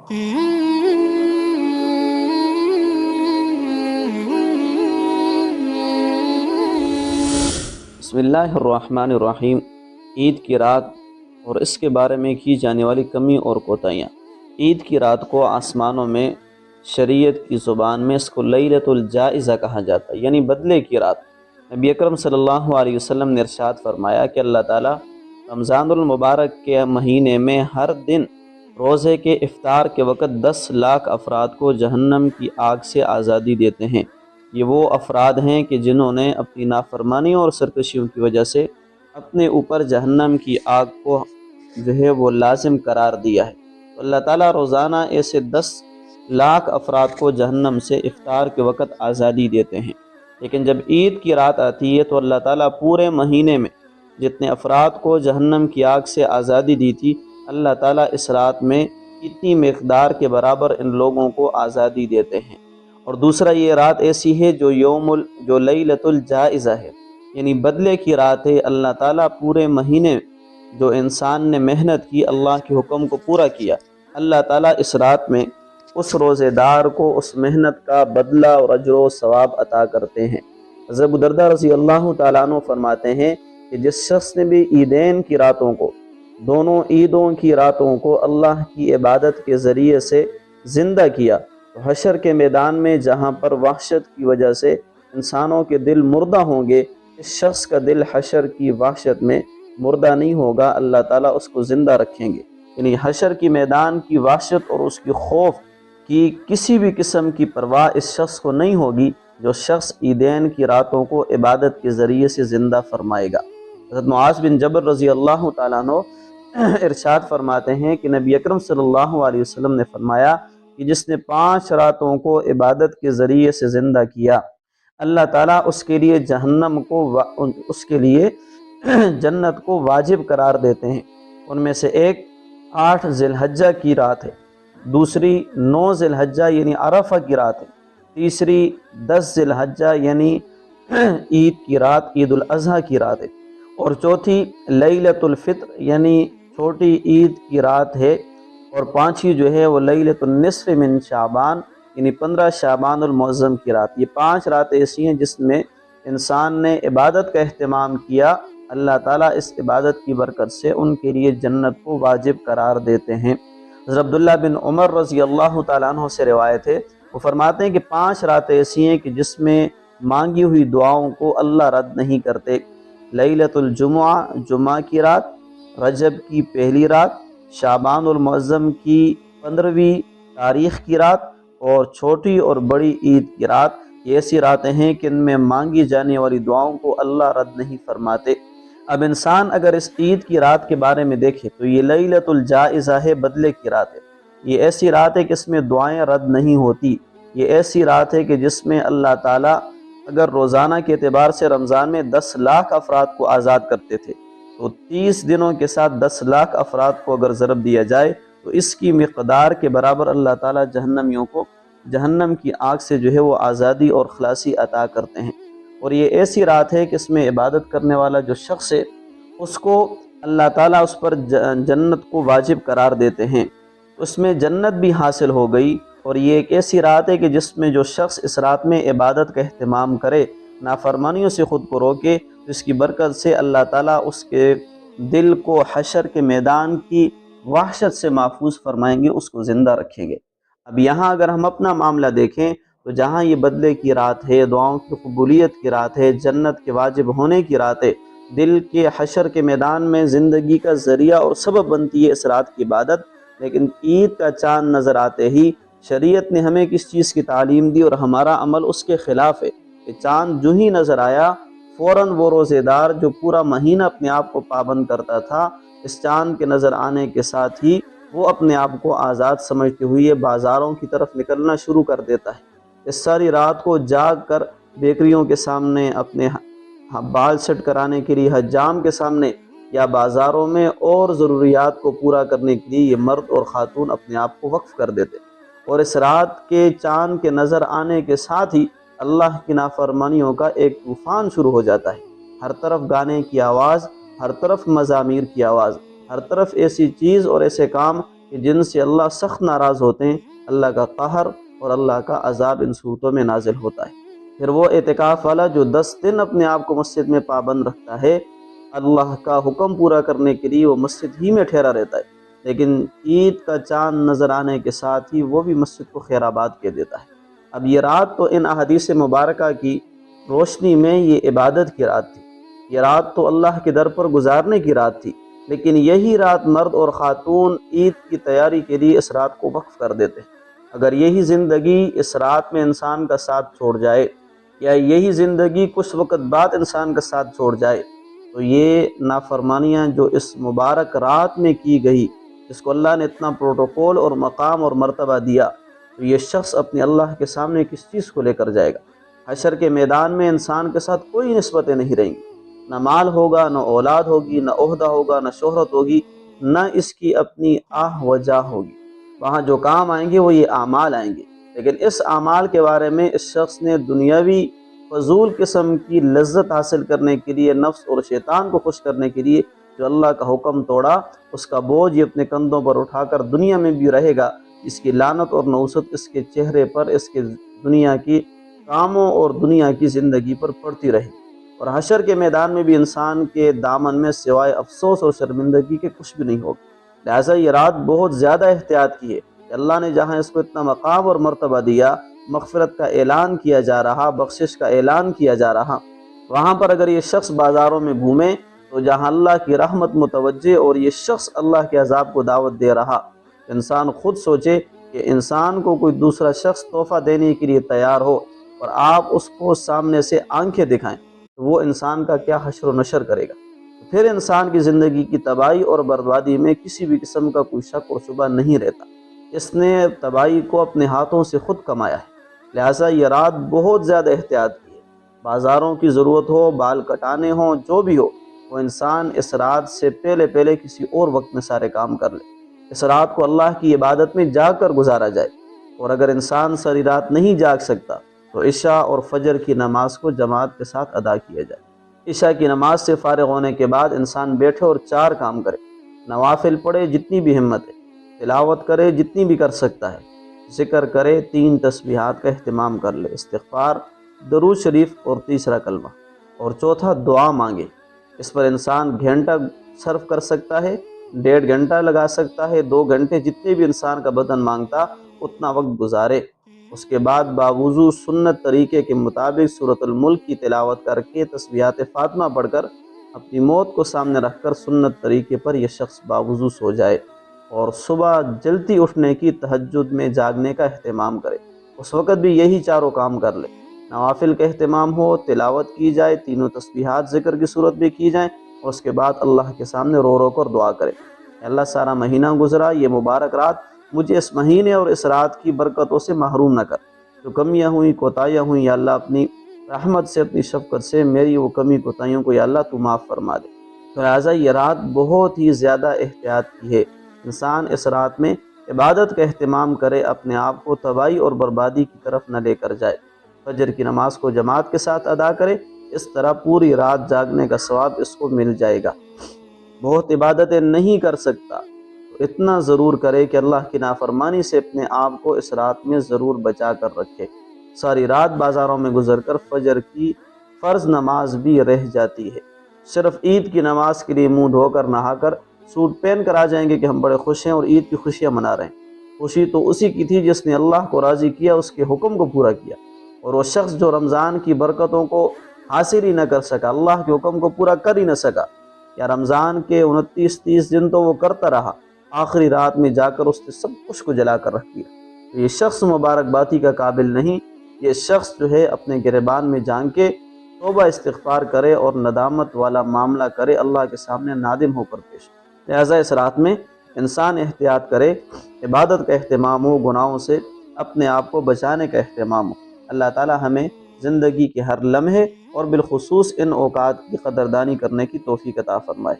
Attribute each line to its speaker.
Speaker 1: بسم اللہ الرحمن الرحیم۔ عید کی رات اور اس کے بارے میں کی جانے والی کمی اور کوتاہیاں۔ عید کی رات کو آسمانوں میں شریعت کی زبان میں اس کو لیلۃ الجائزہ کہا جاتا ہے، یعنی بدلے کی رات۔ نبی اکرم صلی اللہ علیہ وسلم نے ارشاد فرمایا کہ اللہ تعالیٰ رمضان المبارک کے مہینے میں ہر دن روزے کے افطار کے وقت 10 لاکھ افراد کو جہنم کی آگ سے آزادی دیتے ہیں۔ یہ وہ افراد ہیں کہ جنہوں نے اپنی نافرمانیوں اور سرکشیوں کی وجہ سے اپنے اوپر جہنم کی آگ کو وہ لازم قرار دیا ہے۔ تو اللہ تعالیٰ روزانہ ایسے 10 لاکھ افراد کو جہنم سے افطار کے وقت آزادی دیتے ہیں۔ لیکن جب عید کی رات آتی ہے تو اللہ تعالیٰ پورے مہینے میں جتنے افراد کو جہنم کی آگ سے آزادی دی تھی، اللہ تعالیٰ اس رات میں اتنی مقدار کے برابر ان لوگوں کو آزادی دیتے ہیں۔ اور دوسرا، یہ رات ایسی ہے جو لیلۃ الجائزہ ہے، یعنی بدلے کی رات ہے۔ اللہ تعالیٰ پورے مہینے جو انسان نے محنت کی، اللہ کے حکم کو پورا کیا، اللہ تعالیٰ اس رات میں اس روزے دار کو اس محنت کا بدلہ اور اجر و ثواب عطا کرتے ہیں۔ حضرت ابو درداء رضی اللہ تعالیٰ عنہ فرماتے ہیں کہ جس شخص نے بھی عیدین کی راتوں کو، دونوں عیدوں کی راتوں کو اللہ کی عبادت کے ذریعے سے زندہ کیا، تو حشر کے میدان میں جہاں پر وحشت کی وجہ سے انسانوں کے دل مردہ ہوں گے، اس شخص کا دل حشر کی وحشت میں مردہ نہیں ہوگا، اللہ تعالیٰ اس کو زندہ رکھیں گے۔ یعنی حشر کی میدان کی وحشت اور اس کی خوف کی کسی بھی قسم کی پرواہ اس شخص کو نہیں ہوگی جو شخص عیدین کی راتوں کو عبادت کے ذریعے سے زندہ فرمائے گا۔ حضرت معاذ بن جبل رضی اللہ تعالیٰ عنہ ارشاد فرماتے ہیں کہ نبی اکرم صلی اللہ علیہ وسلم نے فرمایا کہ جس نے 5 راتوں کو عبادت کے ذریعے سے زندہ کیا، اللہ تعالیٰ اس کے لیے جنت کو واجب قرار دیتے ہیں۔ ان میں سے ایک 8 ذی الحجہ کی رات ہے، دوسری 9 ذی الحجہ یعنی عرفہ کی رات ہے، تیسری 10 ذی الحجہ یعنی عید کی رات، عید الاضحیٰ کی رات ہے، اور چوتھی لیلۃ الفطر یعنی چھوٹی عید کی رات ہے، اور 5ویں جو ہے وہ لیلۃ النصف من شعبان یعنی 15 شعبان المعظم کی رات۔ یہ 5 راتیں ایسی ہیں جس میں انسان نے عبادت کا اہتمام کیا، اللہ تعالیٰ اس عبادت کی برکت سے ان کے لیے جنت کو واجب قرار دیتے ہیں۔ حضرت عبداللہ بن عمر رضی اللہ تعالیٰ عنہ سے روایت ہے، وہ فرماتے ہیں کہ 5 راتیں ایسی ہیں کہ جس میں مانگی ہوئی دعاؤں کو اللہ رد نہیں کرتے۔ لیلۃ الجمعہ جمعہ کی رات، رجب کی پہلی رات، شعبان المعظم کی 15ویں تاریخ کی رات، اور چھوٹی اور بڑی عید کی رات۔ یہ ایسی راتیں ہیں کہ ان میں مانگی جانے والی دعاؤں کو اللہ رد نہیں فرماتے۔ اب انسان اگر اس عید کی رات کے بارے میں دیکھے تو یہ لیلۃ الجائزہ ہے، بدلے کی رات ہے۔ یہ ایسی رات ہے کہ اس میں دعائیں رد نہیں ہوتی۔ یہ ایسی رات ہے کہ جس میں اللہ تعالیٰ اگر روزانہ کے اعتبار سے رمضان میں 10 لاکھ افراد کو آزاد کرتے تھے، تو 30 دنوں کے ساتھ 10 لاکھ افراد کو اگر ضرب دیا جائے تو اس کی مقدار کے برابر اللہ تعالیٰ جہنمیوں کو جہنم کی آگ سے جو ہے وہ آزادی اور خلاصی عطا کرتے ہیں۔ اور یہ ایسی رات ہے کہ اس میں عبادت کرنے والا جو شخص ہے اس کو اللہ تعالیٰ اس پر جنت کو واجب قرار دیتے ہیں، اس میں جنت بھی حاصل ہو گئی۔ اور یہ ایک ایسی رات ہے کہ جس میں جو شخص اس رات میں عبادت کا اہتمام کرے، نافرمانیوں سے خود کو روکے، تو اس کی برکت سے اللہ تعالیٰ اس کے دل کو حشر کے میدان کی وحشت سے محفوظ فرمائیں گے، اس کو زندہ رکھیں گے۔ اب یہاں اگر ہم اپنا معاملہ دیکھیں تو جہاں یہ بدلے کی رات ہے، دعاؤں کی قبولیت کی رات ہے، جنت کے واجب ہونے کی رات ہے، دل کے حشر کے میدان میں زندگی کا ذریعہ اور سبب بنتی ہے اس رات کی عبادت، لیکن عید کا چاند نظر آتے ہی شریعت نے ہمیں کس چیز کی تعلیم دی اور ہمارا عمل اس کے خلاف ہے کہ چاند جو ہی نظر آیا فوراً وہ روزے دار جو پورا مہینہ اپنے آپ کو پابند کرتا تھا، اس چاند کے نظر آنے کے ساتھ ہی وہ اپنے آپ کو آزاد سمجھتے ہوئے بازاروں کی طرف نکلنا شروع کر دیتا ہے۔ اس ساری رات کو جاگ کر بیکریوں کے سامنے، اپنے بال سیٹ کرانے کے لیے حجام کے سامنے یا بازاروں میں اور ضروریات کو پورا کرنے کے لیے یہ مرد اور خاتون اپنے آپ کو وقف کر دیتے، اور اس رات کے چاند کے نظر آنے کے ساتھ ہی اللہ کی نافرمانیوں کا ایک طوفان شروع ہو جاتا ہے۔ ہر طرف گانے کی آواز، ہر طرف مزامیر کی آواز، ہر طرف ایسی چیز اور ایسے کام کہ جن سے اللہ سخت ناراض ہوتے ہیں، اللہ کا قہر اور اللہ کا عذاب ان صورتوں میں نازل ہوتا ہے۔ پھر وہ اعتکاف والا جو 10 دن اپنے آپ کو مسجد میں پابند رکھتا ہے، اللہ کا حکم پورا کرنے کے لیے وہ مسجد ہی میں ٹھہرا رہتا ہے، لیکن عید کا چاند نظر آنے کے ساتھ ہی وہ بھی مسجد کو خیر آباد کہہ دیتا ہے۔ اب یہ رات تو ان احادیث مبارکہ کی روشنی میں یہ عبادت کی رات تھی، یہ رات تو اللہ کے در پر گزارنے کی رات تھی، لیکن یہی رات مرد اور خاتون عید کی تیاری کے لیے اس رات کو وقف کر دیتے ہیں۔ اگر یہی زندگی اس رات میں انسان کا ساتھ چھوڑ جائے، یا یہی زندگی کچھ وقت بعد انسان کا ساتھ چھوڑ جائے، تو یہ نافرمانیاں جو اس مبارک رات میں کی گئی، جس کو اللہ نے اتنا پروٹوکول اور مقام اور مرتبہ دیا، تو یہ شخص اپنے اللہ کے سامنے کس چیز کو لے کر جائے گا؟ حشر کے میدان میں انسان کے ساتھ کوئی نسبتیں نہیں رہیں گی، نہ مال ہوگا، نہ اولاد ہوگی، نہ عہدہ ہوگا، نہ شہرت ہوگی، نہ اس کی اپنی آہ و جاہ ہوگی۔ وہاں جو کام آئیں گے وہ یہ اعمال آئیں گے، لیکن اس اعمال کے بارے میں اس شخص نے دنیاوی فضول قسم کی لذت حاصل کرنے کے لیے، نفس اور شیطان کو خوش کرنے کے لیے جو اللہ کا حکم توڑا، اس کا بوجھ یہ اپنے کندھوں پر اٹھا کر دنیا میں بھی رہے گا۔ اس کی لعنت اور نوست اس کے چہرے پر، اس کے دنیا کی کاموں اور دنیا کی زندگی پر پڑتی رہے گی، اور حشر کے میدان میں بھی انسان کے دامن میں سوائے افسوس اور شرمندگی کے کچھ بھی نہیں ہوگا۔ لہٰذا یہ رات بہت زیادہ احتیاط کی ہے کہ اللہ نے جہاں اس کو اتنا مقام اور مرتبہ دیا، مغفرت کا اعلان کیا جا رہا، بخشش کا اعلان کیا جا رہا، وہاں پر اگر یہ شخص بازاروں میں گھومے تو جہاں اللہ کی رحمت متوجہ اور یہ شخص اللہ کے عذاب کو دعوت دے رہا، انسان خود سوچے کہ انسان کو کوئی دوسرا شخص تحفہ دینے کے لیے تیار ہو اور آپ اس کو سامنے سے آنکھیں دکھائیں، تو وہ انسان کا کیا حشر و نشر کرے گا؟ پھر انسان کی زندگی کی تباہی اور بربادی میں کسی بھی قسم کا کوئی شک اور شبہ نہیں رہتا۔ اس نے تباہی کو اپنے ہاتھوں سے خود کمایا ہے، لہٰذا یہ رات بہت زیادہ احتیاط کی ہے۔ بازاروں کی ضرورت ہو، بال کٹانے ہوں، جو بھی ہو، وہ انسان اس رات سے پہلے کسی اور وقت میں سارے کام کر لے۔ اس رات کو اللہ کی عبادت میں جاگ کر گزارا جائے، اور اگر انسان ساری رات نہیں جاگ سکتا تو عشاء اور فجر کی نماز کو جماعت کے ساتھ ادا کیا جائے۔ عشاء کی نماز سے فارغ ہونے کے بعد انسان بیٹھے اور 4 کام کرے، نوافل پڑھے جتنی بھی ہمت ہے، تلاوت کرے جتنی بھی کر سکتا ہے، ذکر کرے، 3 تسبیحات کا اہتمام کر لے، استغفار، درود شریف اور تیسرا کلمہ، اور چوتھا دعا مانگے۔ اس پر انسان گھنٹہ صرف کر سکتا ہے، 1.5 گھنٹہ لگا سکتا ہے، 2 گھنٹے، جتنے بھی انسان کا بدن مانگتا اتنا وقت گزارے۔ اس کے بعد باوضو سنت طریقے کے مطابق سورۃ الملک کی تلاوت کر کے تسبیحات فاطمہ پڑھ کر اپنی موت کو سامنے رکھ کر سنت طریقے پر یہ شخص باوضو سو جائے، اور صبح جلدی اٹھنے کی، تہجد میں جاگنے کا اہتمام کرے۔ اس وقت بھی یہی 4 کام کر لے، نوافل کا اہتمام ہو، تلاوت کی جائے، 3 تسبیحات ذکر کی صورت میں کی جائیں، اور اس کے بعد اللہ کے سامنے رو رو کر دعا کرے، اے اللہ سارا مہینہ گزرا، یہ مبارک رات مجھے اس مہینے اور اس رات کی برکتوں سے محروم نہ کر۔ جو کمیاں ہوئیں، کوتاہیاں ہوئیں، یا اللہ اپنی رحمت سے، اپنی شفقت سے میری وہ کمی کوتاہیوں کو یا اللہ تو معاف فرما دے۔ تو لہٰذا یہ رات بہت ہی زیادہ احتیاط کی ہے۔ انسان اس رات میں عبادت کا اہتمام کرے، اپنے آپ کو تباہی اور بربادی کی طرف نہ لے کر جائے۔ فجر کی نماز کو جماعت کے ساتھ ادا کرے، اس طرح پوری رات جاگنے کا ثواب اس کو مل جائے گا۔ بہت عبادتیں نہیں کر سکتا تو اتنا ضرور کرے کہ اللہ کی نافرمانی سے اپنے آپ کو اس رات میں ضرور بچا کر رکھے۔ ساری رات بازاروں میں گزر کر فجر کی فرض نماز بھی رہ جاتی ہے۔ صرف عید کی نماز کے لیے منہ دھو کر، نہا کر، سوٹ پہن کر آ جائیں گے کہ ہم بڑے خوش ہیں اور عید کی خوشیاں منا رہے ہیں۔ خوشی تو اسی کی تھی جس نے اللہ کو راضی کیا، اس کے حکم کو پورا کیا، اور وہ شخص جو رمضان کی برکتوں کو حاصل ہی نہ کر سکا، اللہ کے حکم کو پورا کر ہی نہ سکا، یا رمضان کے 29-30 دن تو وہ کرتا رہا، آخری رات میں جا کر اس نے سب کچھ کو جلا کر رکھ دیا، تو یہ شخص مبارکبادی کا قابل نہیں۔ یہ شخص جو ہے اپنے گریبان میں جان کے توبہ استغفار کرے اور ندامت والا معاملہ کرے، اللہ کے سامنے نادم ہو کر پیش۔ لہٰذا اس رات میں انسان احتیاط کرے، عبادت کا اہتمام ہو، گناہوں سے اپنے آپ کو بچانے کا اہتمام ہو۔ اللہ تعالی ہمیں زندگی کے ہر لمحے اور بالخصوص ان اوقات کی قدردانی کرنے کی توفیق عطا فرمائے۔